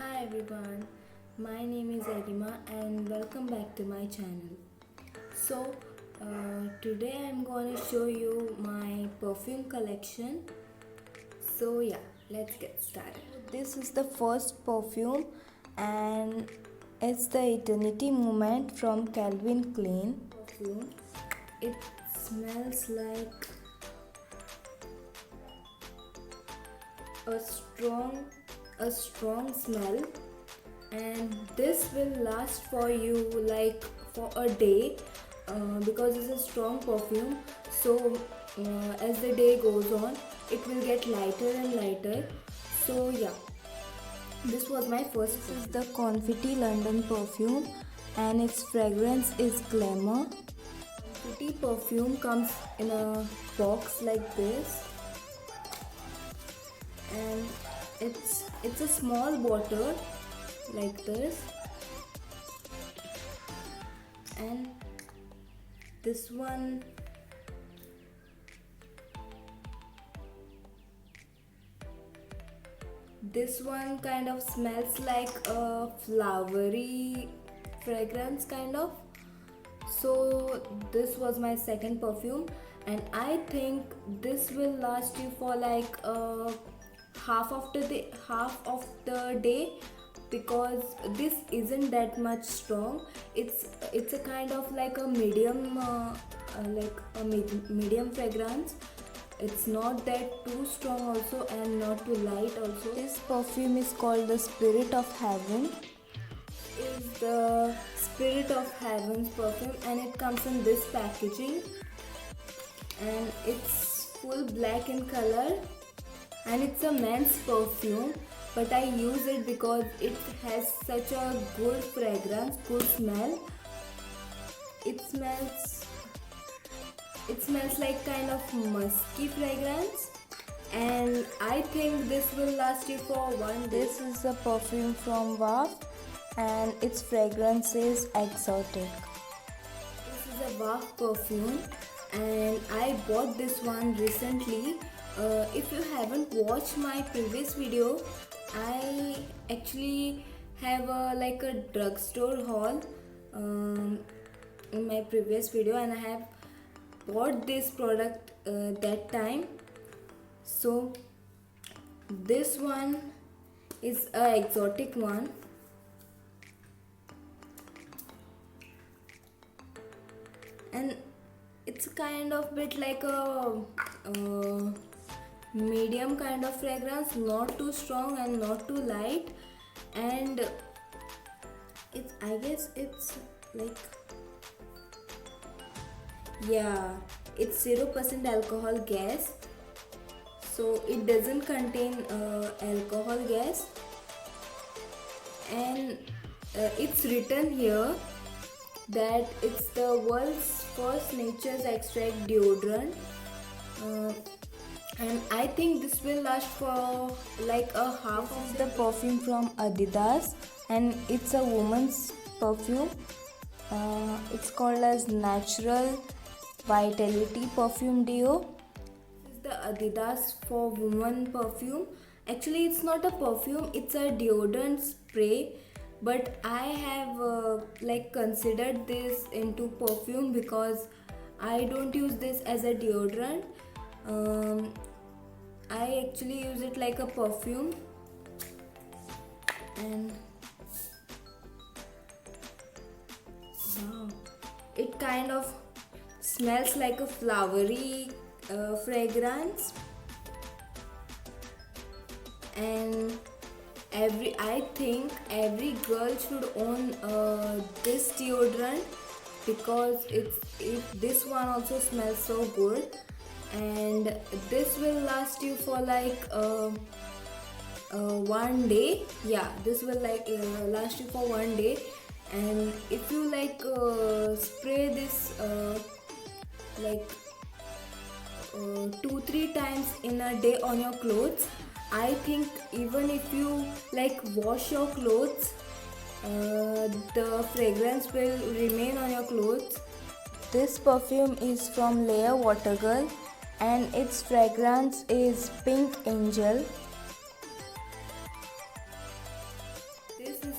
Hi everyone, my name is Arima and welcome back to my channel. So, today I'm going to show you my perfume collection. So, yeah, let's get started. This is the first perfume and it's the Eternity Moment from Calvin Klein perfume. It smells like a strong smell, and this will last for you like for a day, because it's a strong perfume. So as the day goes on, it will get lighter and lighter. So yeah, this was my first. This is the Confetti London perfume and its fragrance is Glamour. Confetti perfume comes in a box like this, and it's a small bottle like this, and this one kind of smells like a flowery fragrance kind of. So this was my second perfume, and I think this will last you for like half of the day, because this isn't that much strong. It's a kind of like a medium medium fragrance. It's not that too strong also and not too light also. This perfume is called the Spirit of Heaven. Is the Spirit of Heaven's perfume, and it comes in this packaging, and it's full black in color, and it's a men's perfume, but I use it because it has such a good fragrance, good smell. It smells like kind of musky fragrance, and I think this will last you for one day. This is a perfume from WAF and its fragrance is Exotic. This is a WAF perfume and I bought this one recently. If you haven't watched my previous video, I actually have a drugstore haul in my previous video, and I have bought this product that time. So this one is a exotic one, and it's kind of bit like a medium kind of fragrance, not too strong and not too light, and I guess it's like, yeah, it's 0% alcohol gas, so it doesn't contain alcohol gas, and it's written here that it's the world's first nature's extract deodorant, and I think this will last for like a half of the perfume from Adidas, and it's a woman's perfume. It's called as Natural Vitality Perfume Deo. This is the Adidas for Women perfume. Actually, it's not a perfume, it's a deodorant spray, but I have considered this into perfume because I don't use this as a deodorant. I actually use it like a perfume, and wow, it kind of smells like a flowery fragrance, and I think every girl should own this deodorant, because this one also smells so good, and this will last you for like one day. Yeah, this will last you for one day, and if you spray this 2-3 times in a day on your clothes, I think even if you wash your clothes, the fragrance will remain on your clothes. This perfume is from Layer Water Girl, and its fragrance is Pink Angel.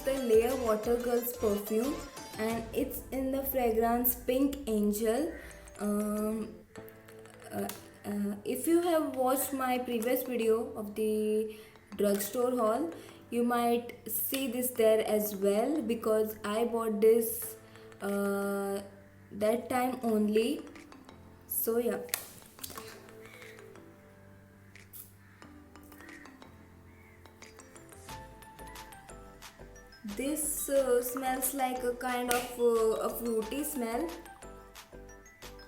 the Layer Water Girls perfume, and it's in the fragrance Pink Angel. Um, uh, if you have watched my previous video of the drugstore haul, you might see this there as well, because I bought this that time only. So yeah. This smells like a kind of a fruity smell,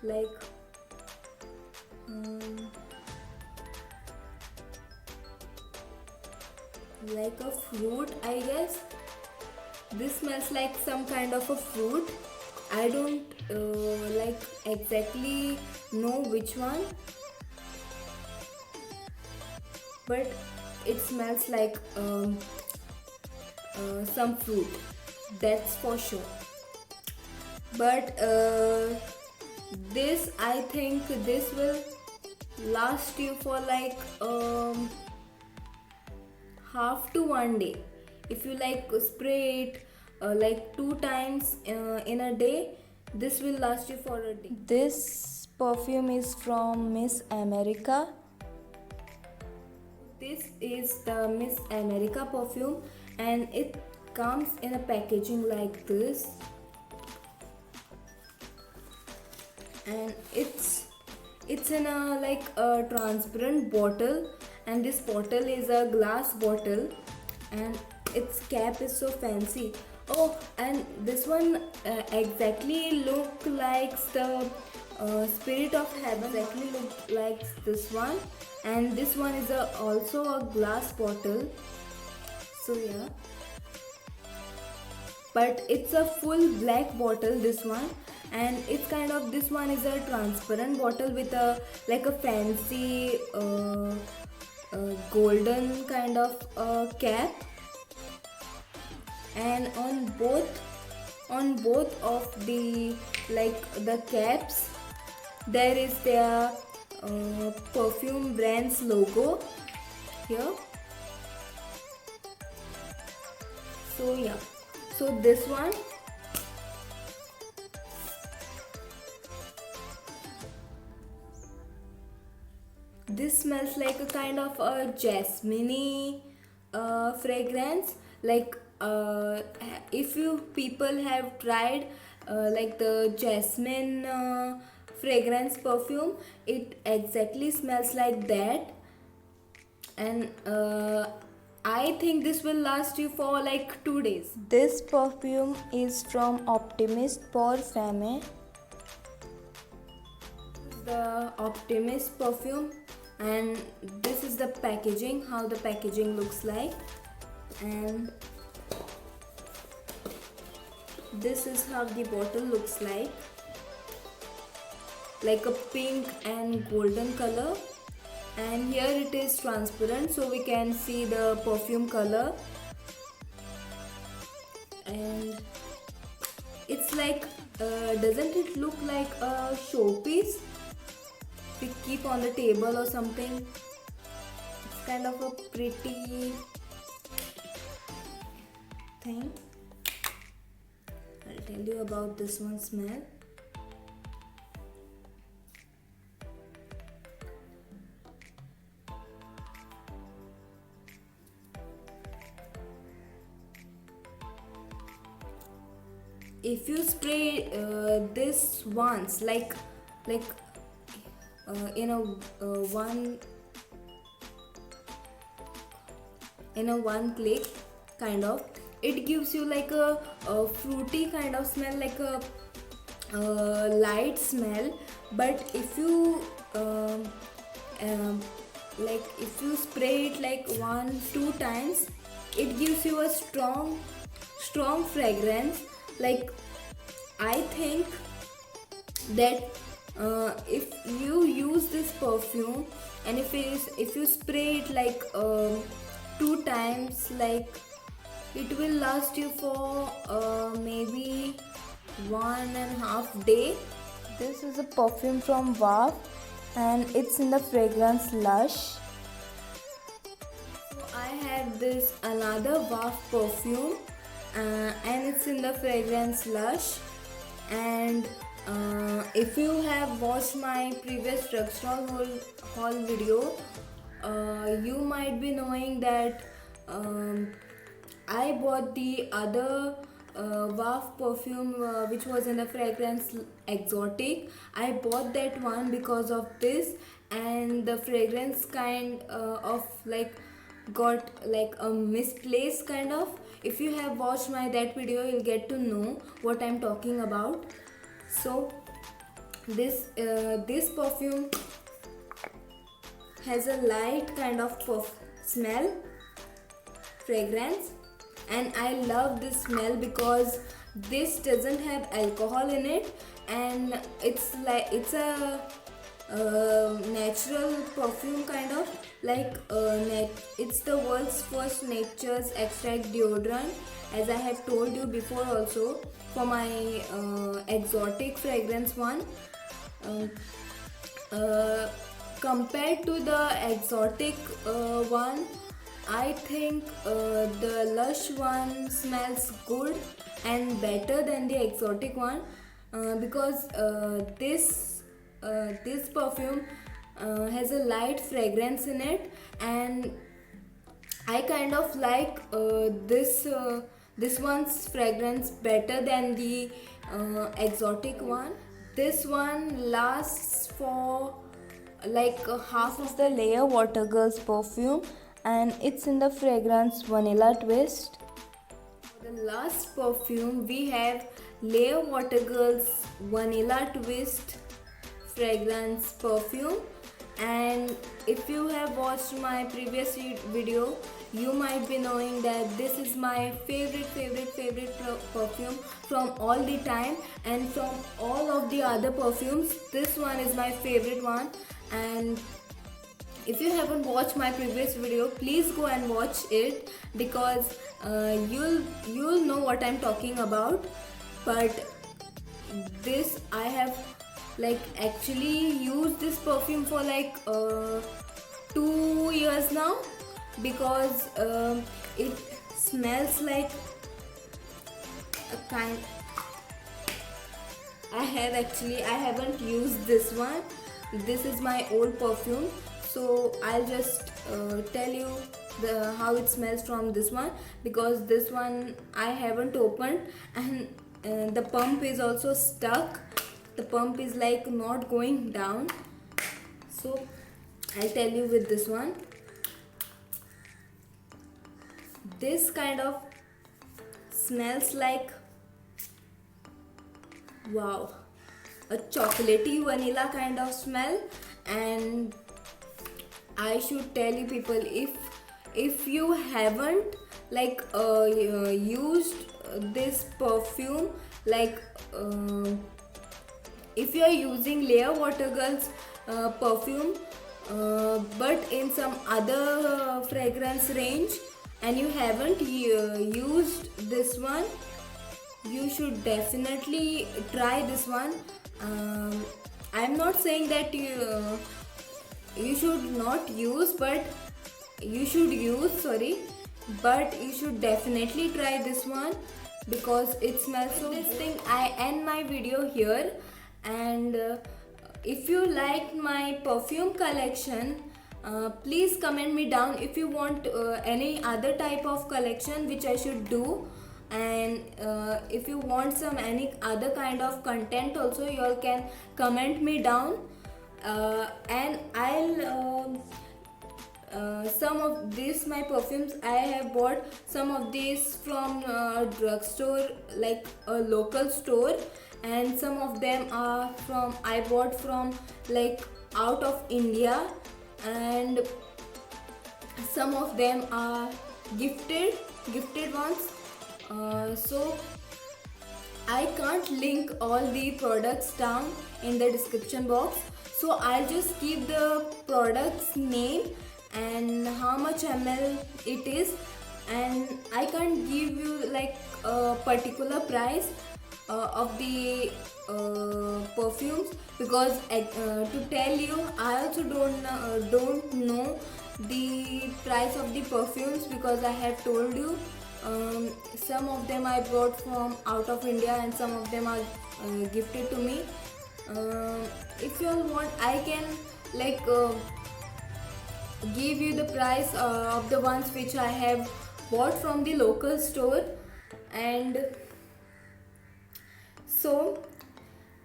like like a fruit, I guess. This smells like some kind of a fruit. I don't like exactly know which one, but it smells like some fruit, that's for sure. But this, I think this will last you for like half to 1 day. If you like spray it like 2 times in a day, this will last you for a day. This perfume is from Miss America. This is the Miss America perfume, and it comes in a packaging like this, and it's in a like a transparent bottle, and this bottle is a glass bottle, and its cap is so fancy. Oh, and this one exactly look like the Spirit of Heaven, exactly look like this one, and this one is also a glass bottle. So yeah, but it's a full black bottle, this one, and it's kind of, this one is a transparent bottle with a like a fancy golden kind of cap, and on both of the like the caps there is their perfume brand's logo here. So yeah, so this one, this smells like a kind of a jasmine fragrance. Like if you people have tried like the jasmine fragrance perfume, it exactly smells like that, and I think this will last you for like 2 days. This perfume is from Optimist Parfum. The Optimist perfume, and this is the packaging, how the packaging looks like, and this is how the bottle looks like a pink and golden color, and here it is transparent, so we can see the perfume color, and it's like doesn't it look like a showpiece we keep on the table or something? It's kind of a pretty thing. I'll tell you about this one smell. If you spray this once, like in a one click kind of, it gives you like a fruity kind of smell, like a light smell. But if you like if you spray it like 1-2 times, it gives you a strong fragrance. Like I think that if you use this perfume, and if you spray it like 2 times, like it will last you for maybe 1.5 day. This is a perfume from Vav, and it's in the fragrance Lush. So I have this another Vav perfume, and it's in the fragrance Lush. And if you have watched my previous drugstore haul video, you might be knowing that I bought the other Waf perfume which was in the fragrance Exotic. I bought that one because of this, and the fragrance kind of like got like a misplaced kind of. If you have watched my that video, you'll get to know what I'm talking about. So this perfume has a light kind of smell, fragrance, and I love this smell because this doesn't have alcohol in it, and it's a natural perfume kind of like it's the world's first nature's extract deodorant, as I have told you before also for my exotic fragrance one. Compared to the exotic one, I think the Lush one smells good and better than the exotic one because this perfume has a light fragrance in it, and I kind of like this one's fragrance better than the exotic one. This one lasts for like half of the Layer Water Girls perfume, and it's in the fragrance Vanilla Twist. The last perfume we have Layer Water Girls Vanilla Twist fragrance perfume, and if you have watched my previous video, you might be knowing that this is my favorite perfume from all the time, and from all of the other perfumes this one is my favorite one. And if you haven't watched my previous video, please go and watch it because you'll know what I'm talking about. But this I have like actually used this perfume for like 2 years now because it smells like a kind. I haven't used this one. This is my old perfume, so I'll just tell you how it smells from this one, because this one I haven't opened, and the pump is also stuck. The pump is like not going down, so I'll tell you with this one. This kind of smells like, wow, a chocolatey vanilla kind of smell. And I should tell you people, if you haven't like used this perfume, like if you are using Layer Water Girls perfume but in some other fragrance range, and you haven't used this one, you should definitely try this one. I'm not saying that you should not use, but you should use, but you should definitely try this one because it smells so good. This thing, I end my video here, and if you like my perfume collection, please comment me down if you want any other type of collection which I should do. And if you want any other kind of content also, you all can comment me down, and I'll some of these my perfumes, I have bought some of these from a drugstore, like a local store, and some of them are I bought from like out of India, and some of them are gifted ones. So I can't link all the products down in the description box, so I'll just keep the product's name and how much ml it is, and I can't give you like a particular price of the perfumes, because to tell you, I also don't know the price of the perfumes, because I have told you Some of them I brought from out of India and some of them are gifted to me. If you all want, I can like give you the price of the ones which I have bought from the local store. And so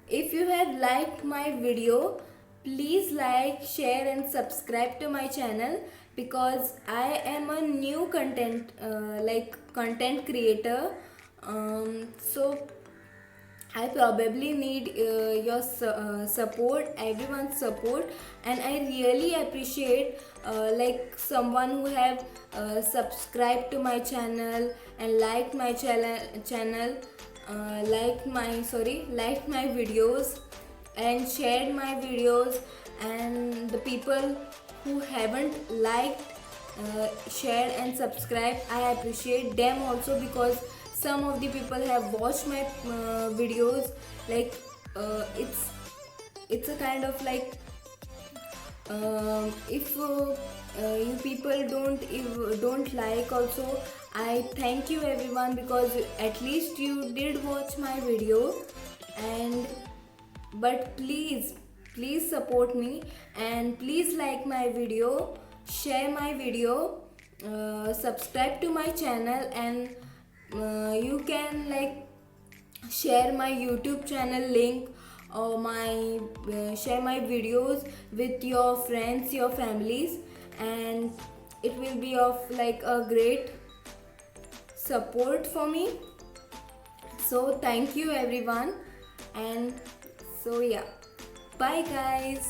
if you have liked my video, please like, share and subscribe to my channel, because I am a new content creator. So I probably need your support, everyone's support, and I really appreciate someone who have subscribed to my channel and liked my channel, liked my videos and shared my videos. And the people who haven't liked, shared and subscribed, I appreciate them also, because some of the people have watched my videos. Like it's a kind of like, if you people don't like also, I thank you everyone, because at least you did watch my video. And but please support me, and please like my video, share my video, subscribe to my channel, and you can like share my YouTube channel link, or my share my videos with your friends, your families, and it will be of like a great support for me. So thank you everyone. And so yeah, bye guys.